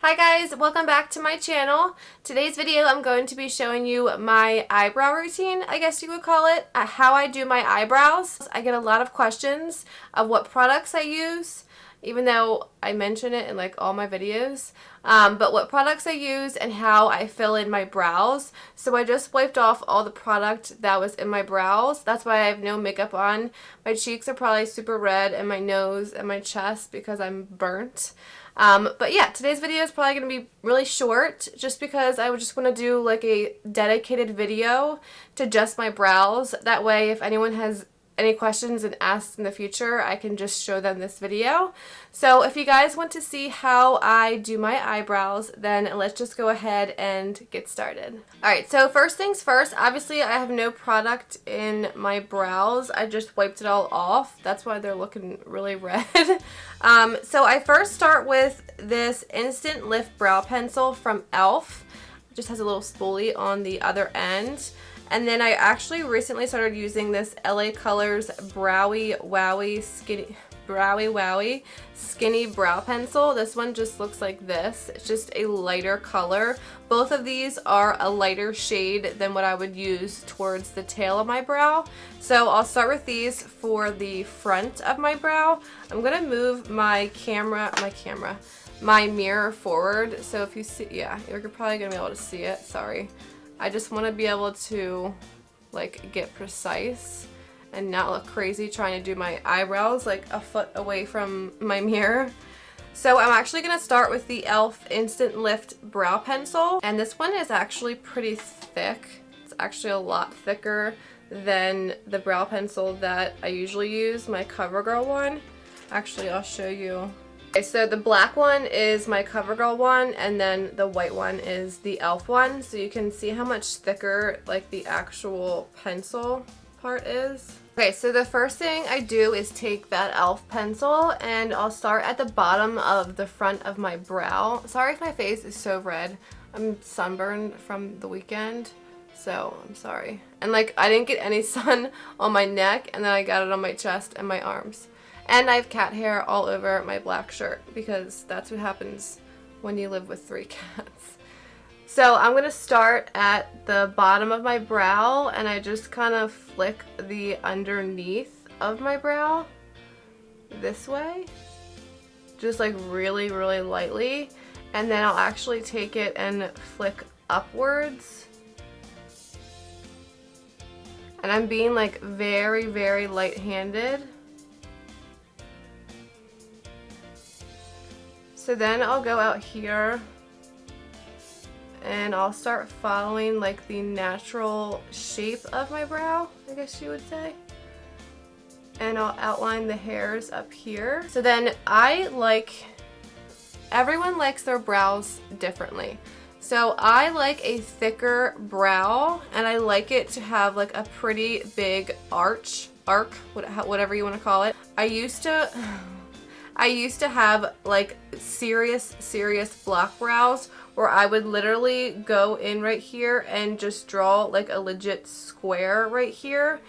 Hi guys, welcome back to my channel. Today's video I'm going to be showing you my eyebrow routine, I guess you would call it, how I do my eyebrows. I get a lot of questions of what products I use, even though I mention it in like all my videos, but what products I use and how I fill in my brows. So I just wiped off all the product that was in my brows. That's why I have no makeup on. My cheeks are probably super red and my nose and my chest because I'm burnt. But yeah, today's video is probably going to be really short just because I would just want to do like a dedicated video to just my brows. That way if anyone has any questions and asks in the future, I can just show them this video. So if you guys want to see how I do my eyebrows, then let's just go ahead and get started. Alright, so first things first, obviously I have no product in my brows. I just wiped it all off. That's why they're looking really red. So I first start with this Instant Lift Brow Pencil from e.l.f. It just has a little spoolie on the other end. And then I actually recently started using this LA Colors Browy Wowie Skinny Brow Pencil. This one just looks like this. It's just a lighter color. Both of these are a lighter shade than what I would use towards the tail of my brow. So I'll start with these for the front of my brow. I'm gonna move my mirror forward. So if you see, yeah, you're probably gonna be able to see it, sorry. I just want to be able to like get precise and not look crazy trying to do my eyebrows like a foot away from my mirror. So I'm actually going to start with the e.l.f. Instant Lift Brow Pencil, and this one is actually pretty thick. It's actually a lot thicker than the brow pencil that I usually use, my CoverGirl one. Actually, I'll show you. Okay, so the black one is my CoverGirl one, and then the white one is the e.l.f. one. So you can see how much thicker like the actual pencil part is. Okay, so the first thing I do is take that e.l.f. pencil and I'll start at the bottom of the front of my brow. Sorry if my face is so red. I'm sunburned from the weekend, so I'm sorry. And like I didn't get any sun on my neck, and then I got it on my chest and my arms. And I have cat hair all over my black shirt because that's what happens when you live with 3 cats. So I'm going to start at the bottom of my brow, and I just kind of flick the underneath of my brow this way. Just like really, really lightly. And then I'll actually take it and flick upwards. And I'm being like very, very light-handed. So then I'll go out here and I'll start following like the natural shape of my brow, I guess you would say. And I'll outline the hairs up here. So then everyone likes their brows differently. So I like a thicker brow, and I like it to have like a pretty big arc, whatever you want to call it. I used to have like serious block brows where I would literally go in right here and just draw like a legit square right here,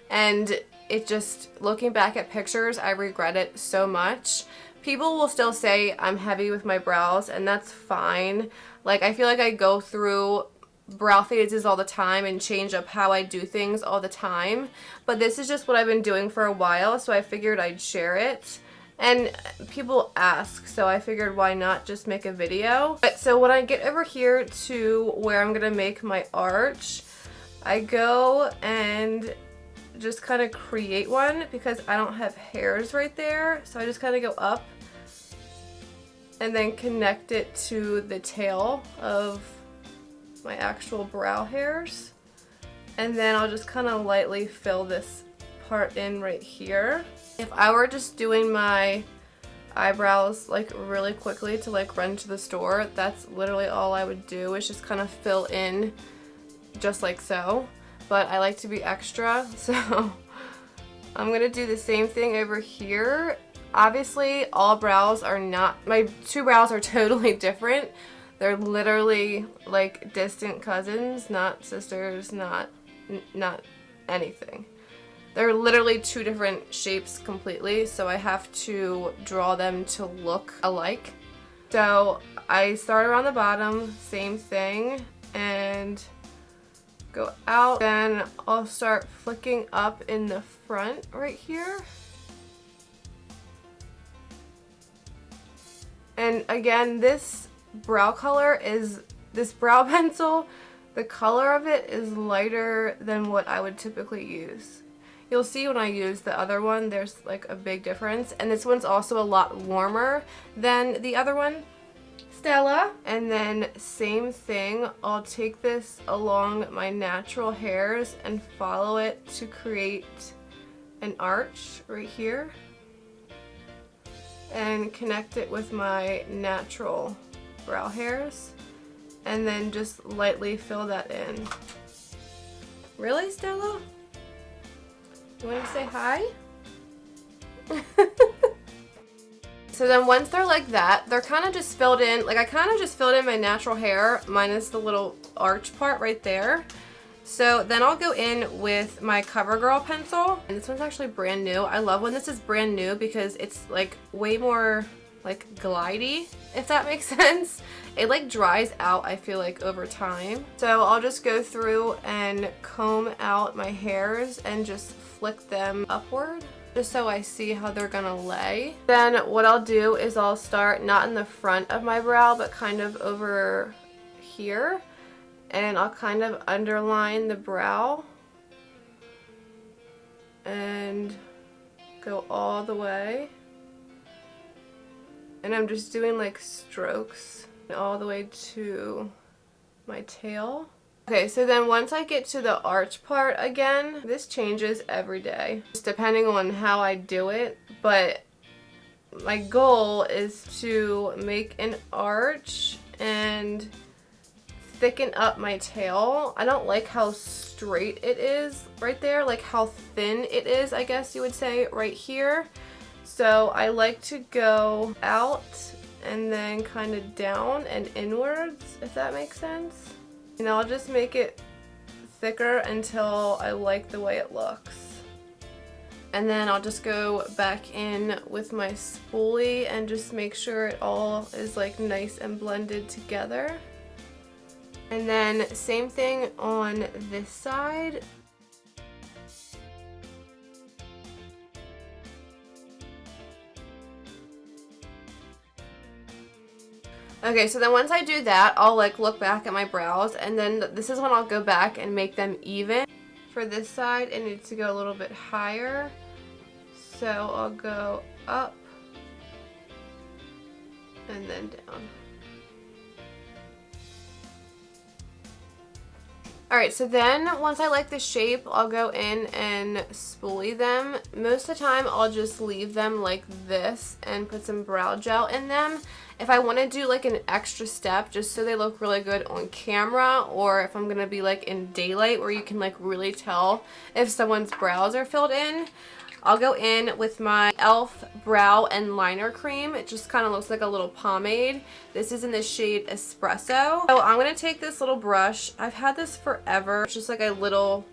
and it just, looking back at pictures, I regret it so much. People will still say I'm heavy with my brows, and that's fine. Like I feel like I go through brow phases all the time and change up how I do things all the time, but this is just what I've been doing for a while, so I figured I'd share it. And people ask, so I figured why not just make a video. But so when I get over here to where I'm gonna make my arch, I go and just kind of create one because I don't have hairs right there. So I just kind of go up and then connect it to the tail of my actual brow hairs. And then I'll just kind of lightly fill this part in right here. If I were just doing my eyebrows like really quickly to like run to the store, that's literally all I would do, is just kind of fill in just like so. But I like to be extra, so I'm gonna do the same thing over here. Obviously all brows are not, my 2 brows are totally different. They're literally like distant cousins, not sisters, not anything. They're literally 2 different shapes completely, so I have to draw them to look alike. So I start around the bottom, same thing, and go out. Then I'll start flicking up in the front right here. And again, this brow pencil, the color of it is lighter than what I would typically use. You'll see when I use the other one, there's like a big difference. And this one's also a lot warmer than the other one, Stella. And then same thing, I'll take this along my natural hairs and follow it to create an arch right here. And connect it with my natural brow hairs. And then just lightly fill that in. Really, Stella? You want to say hi? So then once they're like that, they're kind of just filled in, like I kind of just filled in my natural hair minus the little arch part right there. So then I'll go in with my Covergirl pencil. And this one's actually brand new. I love when this is brand new because it's like way more like glidey, if that makes sense. It like dries out, I feel like, over time. So I'll just go through and comb out my hairs and just flick them upward just so I see how they're gonna lay. Then what I'll do is I'll start not in the front of my brow but kind of over here, and I'll kind of underline the brow and go all the way. And I'm just doing like strokes all the way to my tail. Okay, so then once I get to the arch part again, this changes every day, just depending on how I do it, but my goal is to make an arch and thicken up my tail. I don't like how straight it is right there, like how thin it is, I guess you would say, right here. So I like to go out and then kind of down and inwards, if that makes sense. And I'll just make it thicker until I like the way it looks. And then I'll just go back in with my spoolie and just make sure it all is like nice and blended together. And then same thing on this side. Okay, so then once I do that, I'll like look back at my brows, and then this is when I'll go back and make them even. For this side, it needs to go a little bit higher. So I'll go up and then down. Alright, so then once I like the shape, I'll go in and spoolie them. Most of the time, I'll just leave them like this and put some brow gel in them. If I want to do like an extra step just so they look really good on camera, or if I'm going to be like in daylight where you can like really tell if someone's brows are filled in, I'll go in with my e.l.f. brow and liner cream. It just kind of looks like a little pomade. This is in the shade Espresso. So I'm going to take this little brush. I've had this forever. It's just like a little,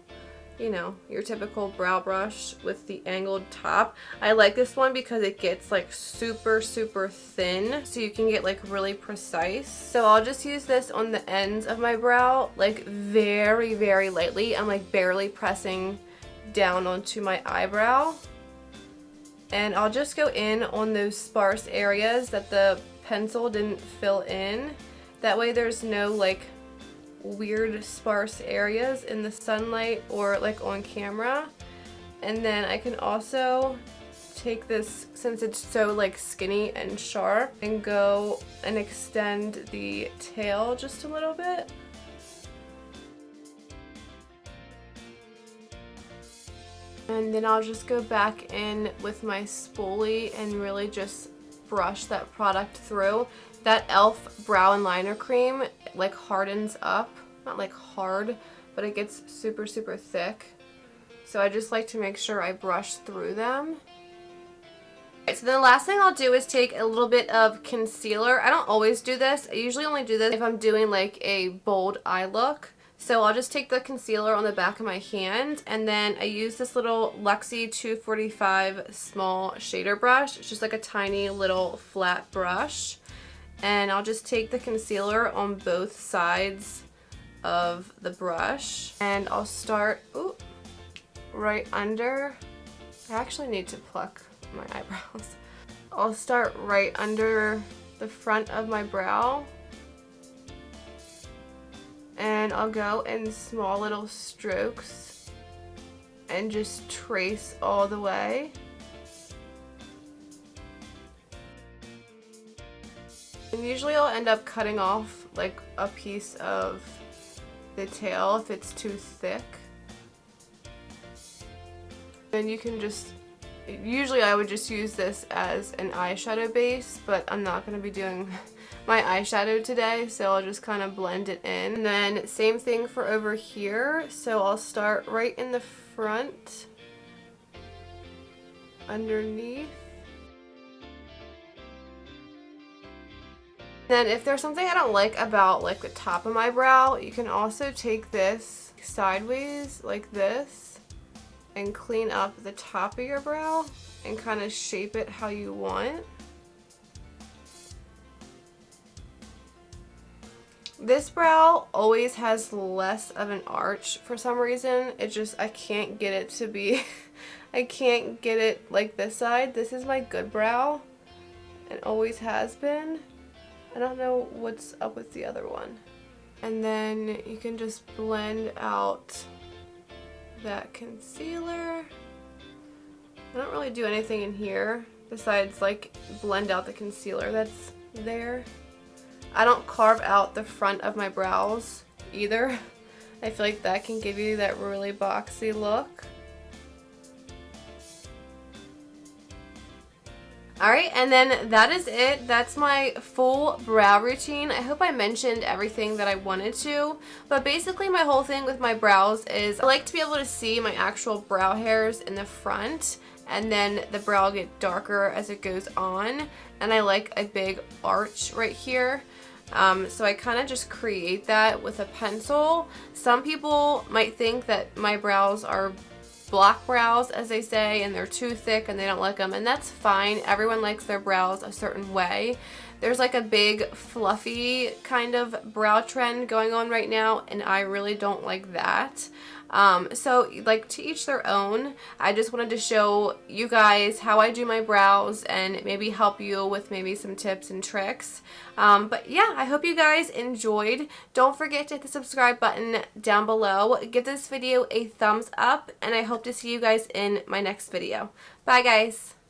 you know, your typical brow brush with the angled top. I like this one because it gets like super thin, so you can get like really precise. So I'll just use this on the ends of my brow, like very lightly. I'm like barely pressing down onto my eyebrow, and I'll just go in on those sparse areas that the pencil didn't fill in. That way there's no like weird sparse areas in the sunlight or like on camera. And then I can also take this, since it's so like skinny and sharp, and go and extend the tail just a little bit. And then I'll just go back in with my spoolie and really just brush that product through. That e.l.f. brow and liner cream like hardens up, not like hard, but it gets super thick. So I just like to make sure I brush through them. Okay, so then the last thing I'll do is take a little bit of concealer. I don't always do this. I usually only do this if I'm doing like a bold eye look. So I'll just take the concealer on the back of my hand, and then I use this little Luxie 245 small shader brush. It's just like a tiny little flat brush. And I'll just take the concealer on both sides of the brush, and I'll start right under. I actually need to pluck my eyebrows. I'll start right under the front of my brow, and I'll go in small little strokes and just trace all the way. And usually I'll end up cutting off like a piece of the tail if it's too thick. And you can just, usually I would just use this as an eyeshadow base, but I'm not going to be doing my eyeshadow today, so I'll just kind of blend it in. And then same thing for over here, so I'll start right in the front, underneath. Then if there's something I don't like about like the top of my brow, you can also take this sideways like this and clean up the top of your brow and kind of shape it how you want. This brow always has less of an arch for some reason. It just, I can't get it to be, I can't get it like this side. This is my good brow. It always has been. I don't know what's up with the other one. And then you can just blend out that concealer. I don't really do anything in here besides like blend out the concealer that's there. I don't carve out the front of my brows either. I feel like that can give you that really boxy look. Alright, and then that is it. That's my full brow routine. I hope I mentioned everything that I wanted to, but basically my whole thing with my brows is I like to be able to see my actual brow hairs in the front, and then the brow will get darker as it goes on, and I like a big arch right here. So I kind of just create that with a pencil. Some people might think that my brows are block brows, as they say, and they're too thick and they don't like them, and that's fine. Everyone likes their brows a certain way. There's like a big fluffy kind of brow trend going on right now, and I really don't like that. So like to each their own. I just wanted to show you guys how I do my brows and maybe help you with maybe some tips and tricks. But yeah, I hope you guys enjoyed. Don't forget to hit the subscribe button down below. Give this video a thumbs up, and I hope to see you guys in my next video. Bye guys.